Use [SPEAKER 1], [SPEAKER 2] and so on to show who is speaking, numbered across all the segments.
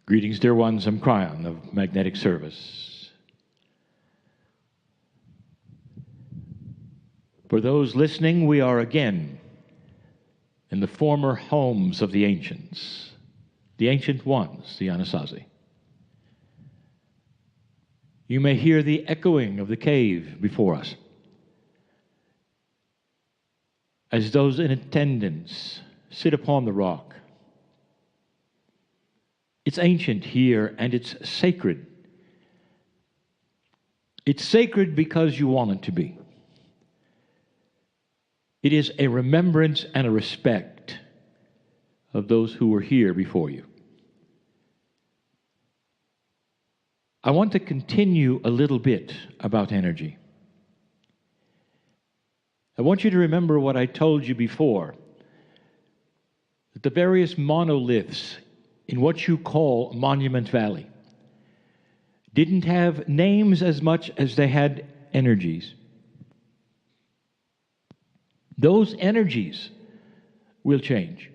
[SPEAKER 1] Greetings, dear ones. I'm Craion of Magnetic Service. For those listening, we are again in the former homes of the ancients, the ancient ones, the Anasazi. You may hear the echoing of the cave before us, as those in attendance sit upon the rock. It's ancient here, and it's sacred. It's sacred because you want it to be. It is a remembrance and a respect of those who were here before you. I want to continue a little bit about energy. I want you to remember what I told you before, that the various monoliths in what you call Monument Valley didn't have names as much as they had energies. Those energies will change.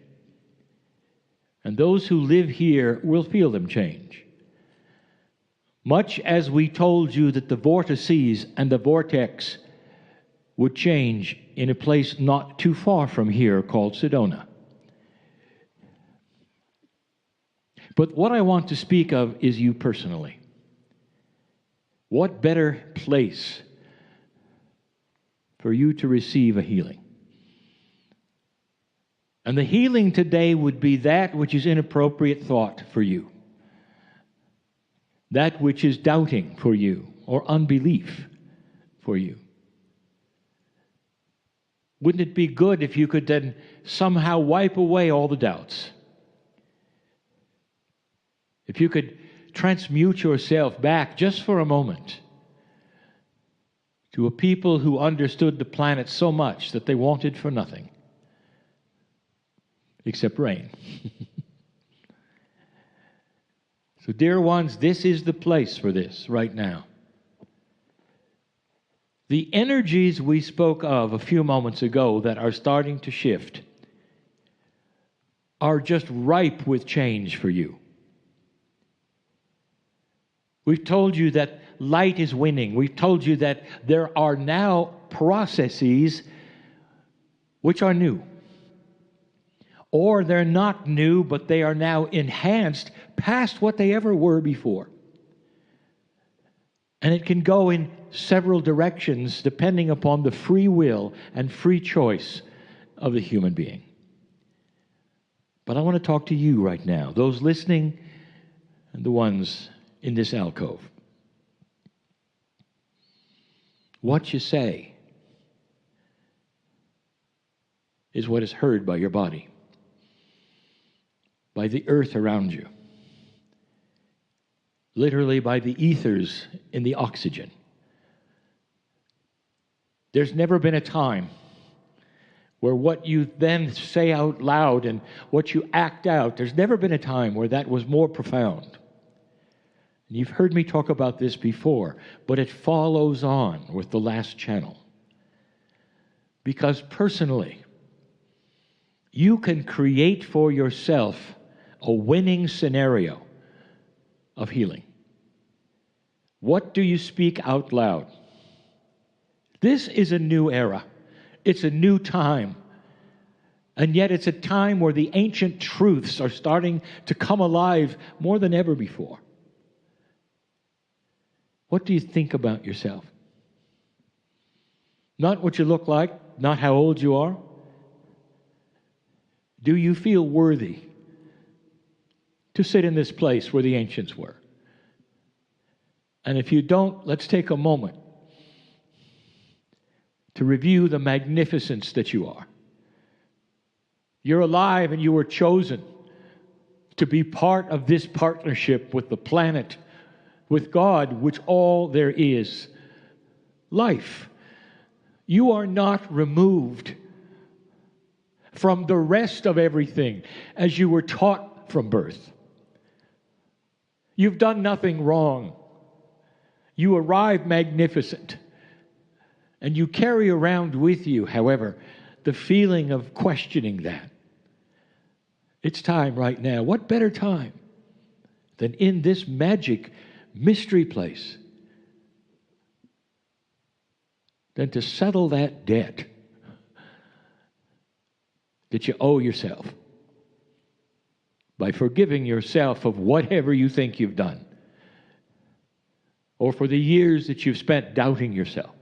[SPEAKER 1] And those who live here will feel them change. Much as we told you that the vortices and the vortex would change in a place not too far from here called Sedona. But what I want to speak of is you personally. What better place for you to receive a healing? And the healing today would be that which is inappropriate thought for you, that which is doubting for you or unbelief for you. Wouldn't it be good if you could then somehow wipe away all the doubts? If you could transmute yourself back just for a moment to a people who understood the planet so much that they wanted for nothing except rain. So, dear ones, this is the place for this right now. The energies we spoke of a few moments ago that are starting to shift are just ripe with change for you. We've told you that light is winning. We've told you that there are now processes which are new. Or they're not new, but they are now enhanced past what they ever were before. And it can go in several directions depending upon the free will and free choice of the human being. But I want to talk to you right now, those listening and the ones in this alcove. What you say is what is heard by your body, by the earth around you, literally by the ethers in the oxygen. There's never been a time where what you then say out loud and what you act out, there's never been a time where that was more profound. And you've heard me talk about this before, but it follows on with the last channel. Because personally, you can create for yourself a winning scenario of healing. What do you speak out loud? This is a new era. It's a new time. And yet it's a time where the ancient truths are starting to come alive more than ever before. What do you think about yourself? Not what you look like, not how old you are. Do you feel worthy to sit in this place where the ancients were? And if you don't, let's take a moment to review the magnificence that you are. You're alive and you were chosen to be part of this partnership with the planet, with God, which all there is, life. You are not removed from the rest of everything as you were taught from birth. You've done nothing wrong. You arrive magnificent. And you carry around with you, however, the feeling of questioning that. It's time right now. What better time than in this magic mystery place than to settle that debt that you owe yourself by forgiving yourself of whatever you think you've done, or for the years that you've spent doubting yourself.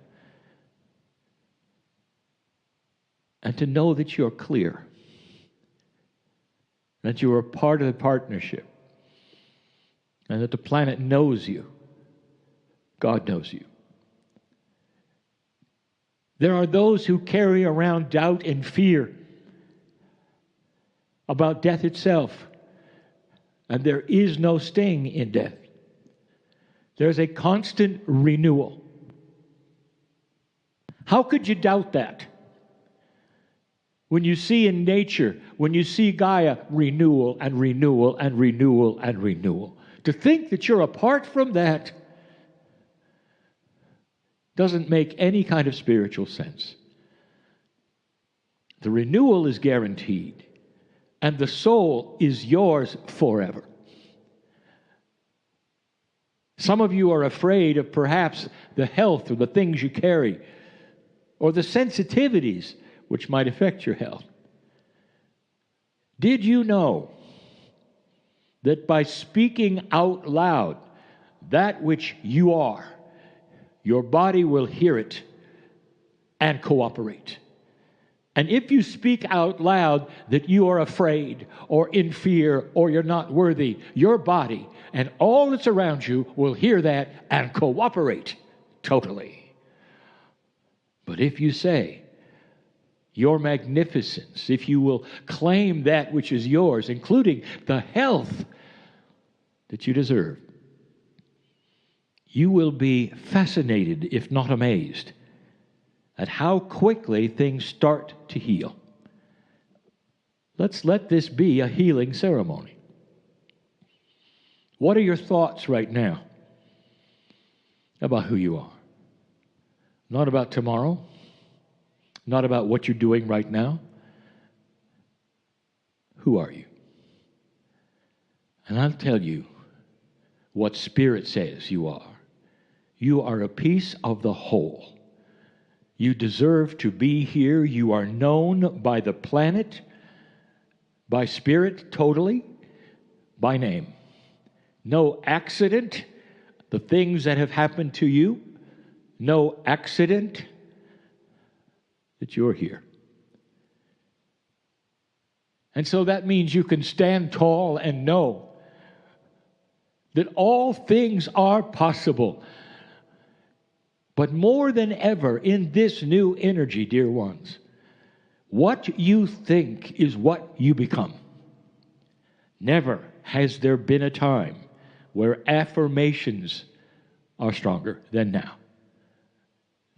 [SPEAKER 1] And to know that you're clear, that you are a part of the partnership, and that the planet knows you. God knows you. There are those who carry around doubt and fear about death itself, and there is no sting in death. There's a constant renewal. How could you doubt that? When you see in nature, when you see Gaia, renewal and renewal and renewal and renewal. To think that you're apart from that doesn't make any kind of spiritual sense. The renewal is guaranteed, and the soul is yours forever. Some of you are afraid of perhaps the health or the things you carry, or the sensitivities which might affect your health. Did you know that by speaking out loud that which you are, your body will hear it and cooperate? And if you speak out loud that you are afraid or in fear or you're not worthy, your body and all that's around you will hear that and cooperate totally. But if you say, your magnificence, if you will claim that which is yours, including the health that you deserve, you will be fascinated, if not amazed, at how quickly things start to heal. Let's let this be a healing ceremony. What are your thoughts right now about who you are? Not about tomorrow, not about what you're doing right now. Who are you? And I'll tell you what Spirit says you are. You are a piece of the whole. You deserve to be here. You are known by the planet, by Spirit totally, by name. No accident, the things that have happened to you, no accident that you're here. And so that means you can stand tall and know that all things are possible. But more than ever in this new energy, dear ones, what you think is what you become. Never has there been a time where affirmations are stronger than now.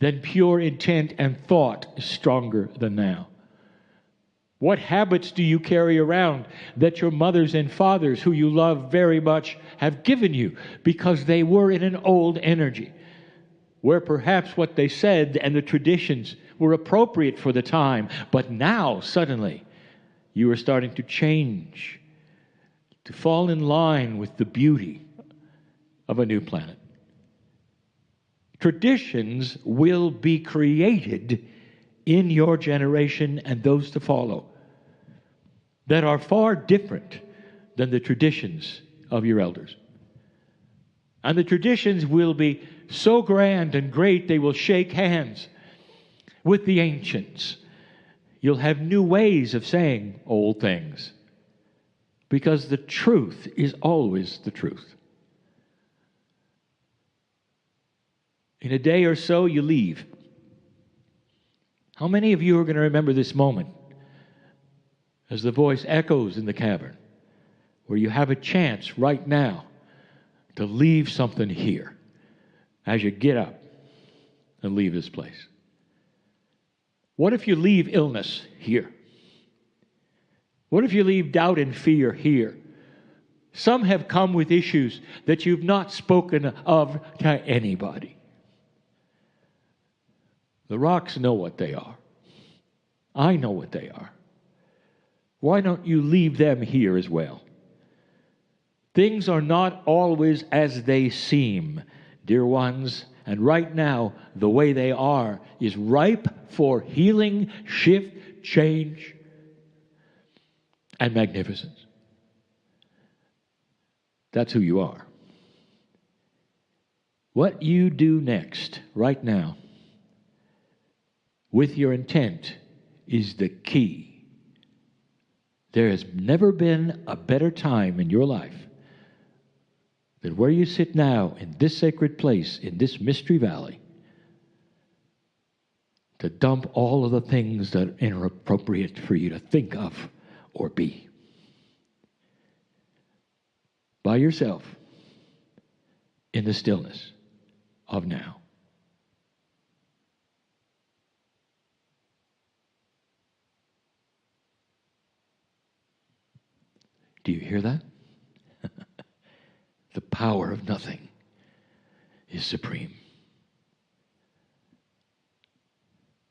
[SPEAKER 1] Then pure intent and thought is stronger than now. What habits do you carry around that your mothers and fathers, who you love very much, have given you because they were in an old energy, where perhaps what they said and the traditions were appropriate for the time, but now suddenly you are starting to change, to fall in line with the beauty of a new planet. Traditions will be created in your generation and those to follow that are far different than the traditions of your elders. And the traditions will be so grand and great they will shake hands with the ancients. You'll have new ways of saying old things because the truth is always the truth. In a day or so, you leave. How many of you are going to remember this moment as the voice echoes in the cavern, where you have a chance right now to leave something here as you get up and leave this place? What if you leave illness here? What if you leave doubt and fear here? Some have come with issues that you've not spoken of to anybody. The rocks know what they are. I know what they are. Why don't you leave them here as well? Things are not always as they seem, dear ones, and right now, the way they are is ripe for healing, shift, change, and magnificence. That's who you are. What you do next, right now, with your intent, is the key. There has never been a better time in your life than where you sit now in this sacred place, in this mystery valley, to dump all of the things that are inappropriate for you to think of or be. By yourself, in the stillness of now. Do you hear that? The power of nothing is supreme.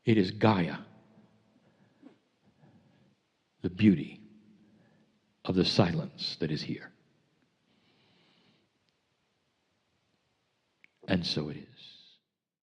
[SPEAKER 1] It is Gaia, the beauty of the silence that is here. And so it is.